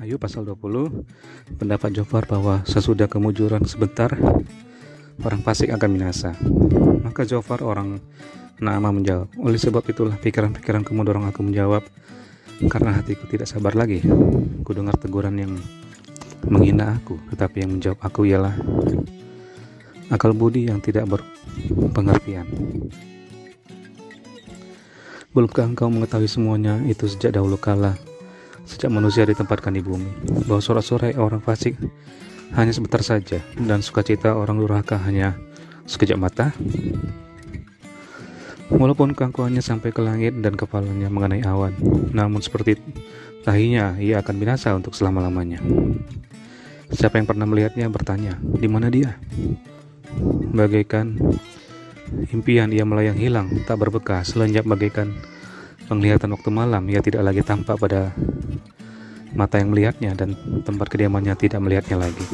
Ayub pasal 20, pendapat Jofar bahwa sesudah kemujuran sebentar, orang fasik akan binasa. Maka Jofar orang Naamah menjawab, oleh sebab itulah pikiran-pikiranku mendorong aku menjawab, karena hatiku tidak sabar lagi. Ku dengar teguran yang menghina aku, tetapi yang menjawab aku ialah akal budi yang tidak berpengertian. Belumkah engkau mengetahui semuanya itu sejak dahulu kala, sejak manusia ditempatkan di bumi, bahwa sorak-sorai orang fasik hanya sebentar saja, dan sukacita orang durhaka hanya sekejap mata? Walaupun kangkuannya sampai ke langit dan kepalanya mengenai awan, namun seperti tahinya ia akan binasa untuk selama-lamanya. Siapa yang pernah melihatnya bertanya, di mana dia? Bagaikan impian ia melayang hilang, tak berbekas, lenyap bagaikan penglihatan waktu malam. Ia tidak lagi tampak pada mata yang melihatnya, dan tempat kediamannya tidak melihatnya lagi.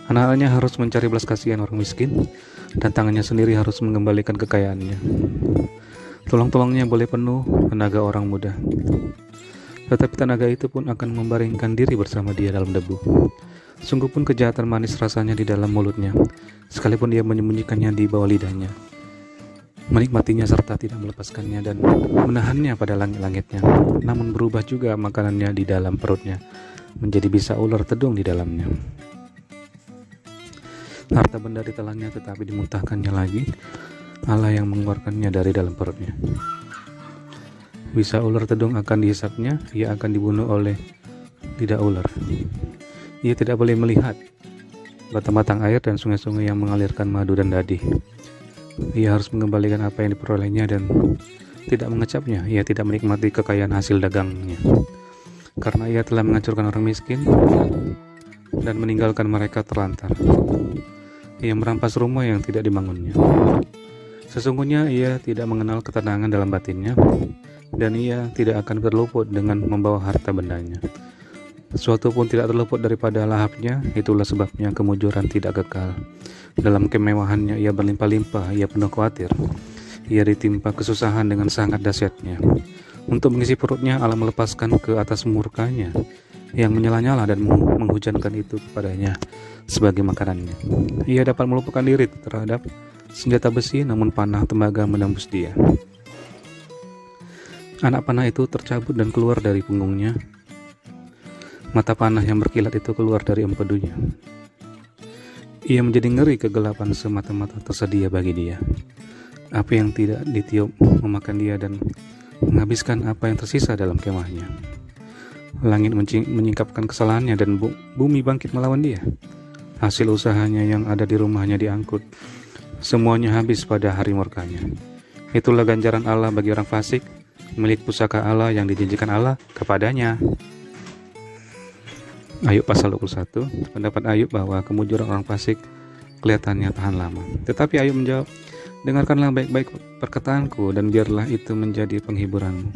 Anak-anaknya harus mencari belas kasihan orang miskin, dan tangannya sendiri harus mengembalikan kekayaannya. Tulang-tulangnya boleh penuh tenaga orang muda, tetapi tenaga itu pun akan membaringkan diri bersama dia dalam debu. Sungguh pun kejahatan manis rasanya di dalam mulutnya, sekalipun dia menyembunyikannya di bawah lidahnya. Menikmatinya serta tidak melepaskannya dan menahannya pada langit-langitnya, namun berubah juga makanannya di dalam perutnya, menjadi bisa ular tedung di dalamnya. Harta benda ditelannya tetapi dimuntahkannya lagi, Allah yang mengeluarkannya dari dalam perutnya. Bisa ular tedung akan dihisapnya, ia akan dibunuh oleh lidah ular. Ia tidak boleh melihat batang-batang air dan sungai-sungai yang mengalirkan madu dan dadih. Ia harus mengembalikan apa yang diperolehnya dan tidak mengecapnya. Ia tidak menikmati kekayaan hasil dagangnya, karena ia telah menghancurkan orang miskin dan meninggalkan mereka terlantar. Ia merampas rumah yang tidak dibangunnya. Sesungguhnya ia tidak mengenal ketenangan dalam batinnya, dan ia tidak akan terluput dengan membawa harta bendanya. Sesuatu pun tidak terluput daripada lahapnya, itulah sebabnya kemujuran tidak kekal. Dalam kemewahannya ia berlimpah-limpah, ia penuh khawatir. Ia ditimpa kesusahan dengan sangat dahsyatnya. Untuk mengisi perutnya, Allah melepaskan ke atas murkanya yang menyala-nyala dan menghujankan itu kepadanya sebagai makanannya. Ia dapat melumpuhkan diri terhadap senjata besi, namun panah tembaga menembus dia. Anak panah itu tercabut dan keluar dari punggungnya. Mata panah yang berkilat itu keluar dari empedunya. Ia menjadi ngeri, kegelapan semata-mata tersedia bagi dia. Api yang tidak ditiup memakan dia dan menghabiskan apa yang tersisa dalam kemahnya. Langit menyingkapkan kesalahannya dan bumi bangkit melawan dia. Hasil usahanya yang ada di rumahnya diangkut. Semuanya habis pada hari murkanya. Itulah ganjaran Allah bagi orang fasik, milik pusaka Allah yang dijanjikan Allah kepadanya. Ayub pasal 21, pendapat Ayub bahwa kemujuran orang fasik kelihatannya tahan lama. Tetapi Ayub menjawab, dengarkanlah baik-baik perkataanku dan biarlah itu menjadi penghiburanmu.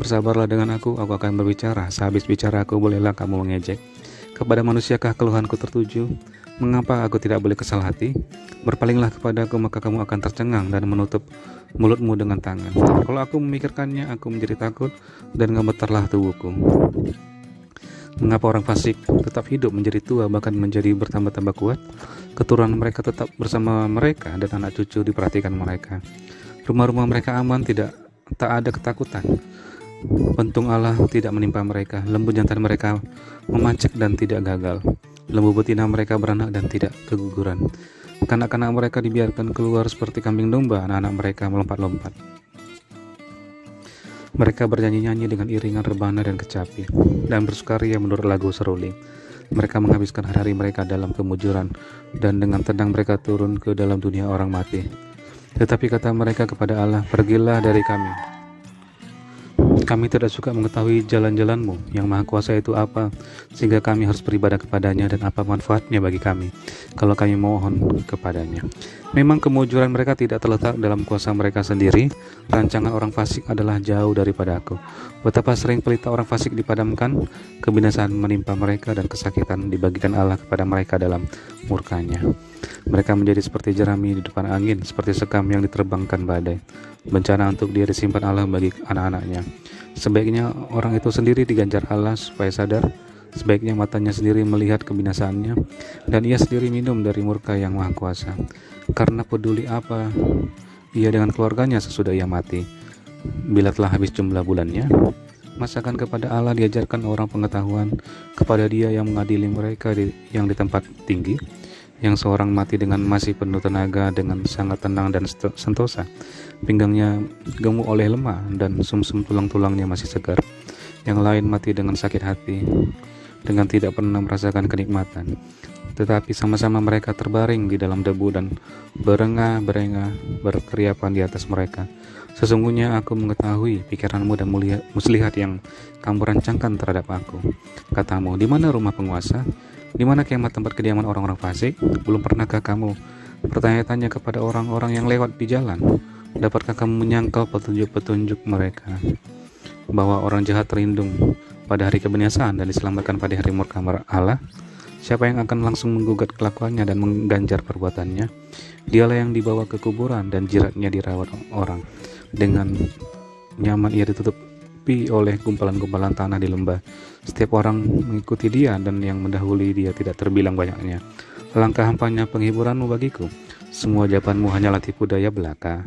Bersabarlah dengan aku akan berbicara. Sehabis bicara aku, bolehlah kamu mengejek. Kepada manusiakah keluhanku tertuju? Mengapa aku tidak boleh kesal hati? Berpalinglah kepadaku, maka kamu akan tercengang dan menutup mulutmu dengan tangan. Kalau aku memikirkannya, aku menjadi takut dan gemetarlah tubuhku. Mengapa orang fasik tetap hidup menjadi tua, bahkan menjadi bertambah-tambah kuat? Keturunan mereka tetap bersama mereka dan anak cucu diperhatikan mereka. Rumah-rumah mereka aman, tak ada ketakutan. Pentung Allah tidak menimpa mereka. Lembu jantan mereka memancek dan tidak gagal. Lembu betina mereka beranak dan tidak keguguran. Kanak-kanak mereka dibiarkan keluar seperti kambing domba. Anak-anak mereka melompat-lompat. Mereka bernyanyi-nyanyi dengan iringan rebana dan kecapi, dan bersukaria menurut lagu seruling. Mereka menghabiskan hari-hari mereka dalam kemujuran, dan dengan tenang mereka turun ke dalam dunia orang mati. Tetapi kata mereka kepada Allah, pergilah dari kami. Kami tidak suka mengetahui jalan-jalanmu, yang maha kuasa itu apa, sehingga kami harus beribadah kepadanya, dan apa manfaatnya bagi kami, kalau kami mohon kepadanya. Memang kemujuran mereka tidak terletak dalam kuasa mereka sendiri. Rancangan orang fasik adalah jauh daripada aku. Betapa sering pelita orang fasik dipadamkan, kebinasaan menimpa mereka dan kesakitan dibagikan Allah kepada mereka dalam murkanya. Mereka menjadi seperti jerami di depan angin, seperti sekam yang diterbangkan badai. Bencana untuk dia disimpan Allah bagi anak-anaknya. Sebaiknya orang itu sendiri diganjar Allah supaya sadar Sebaiknya matanya sendiri melihat kebinasaannya, dan ia sendiri minum dari murka yang maha kuasa. Karena peduli apa ia dengan keluarganya sesudah ia mati, bila telah habis jumlah bulannya? Masakan kepada Allah diajarkan orang pengetahuan, kepada Dia yang mengadili mereka yang di tempat tinggi, yang seorang mati dengan masih penuh tenaga, dengan sangat tenang dan sentosa. Pinggangnya gemuk oleh lemah dan sumsum tulang-tulangnya masih segar. Yang lain mati dengan sakit hati, dengan tidak pernah merasakan kenikmatan. Tetapi sama-sama mereka terbaring di dalam debu dan berengah-berengah berkeriapan di atas mereka. Sesungguhnya aku mengetahui pikiranmu dan muslihat yang kamu rancangkan terhadap aku. Katamu, di mana rumah penguasa? Di mana kemah tempat kediaman orang-orang fasik? Belum pernahkah kamu bertanya-tanya kepada orang-orang yang lewat di jalan? Dapatkah kamu menyangkal petunjuk-petunjuk mereka, bahwa orang jahat terlindung pada hari kebinasaan dan diselamatkan pada hari murka Allah? Siapa yang akan langsung menggugat kelakuannya dan mengganjar perbuatannya? Dialah yang dibawa ke kuburan dan jiratnya dirawat orang. Dengan nyaman ia ditutupi oleh gumpalan-gumpalan tanah di lembah. Setiap orang mengikuti dia, dan yang mendahului dia tidak terbilang banyaknya. Langkah hampanya penghiburanmu bagiku, semua jawabanmu hanyalah tipu daya belaka.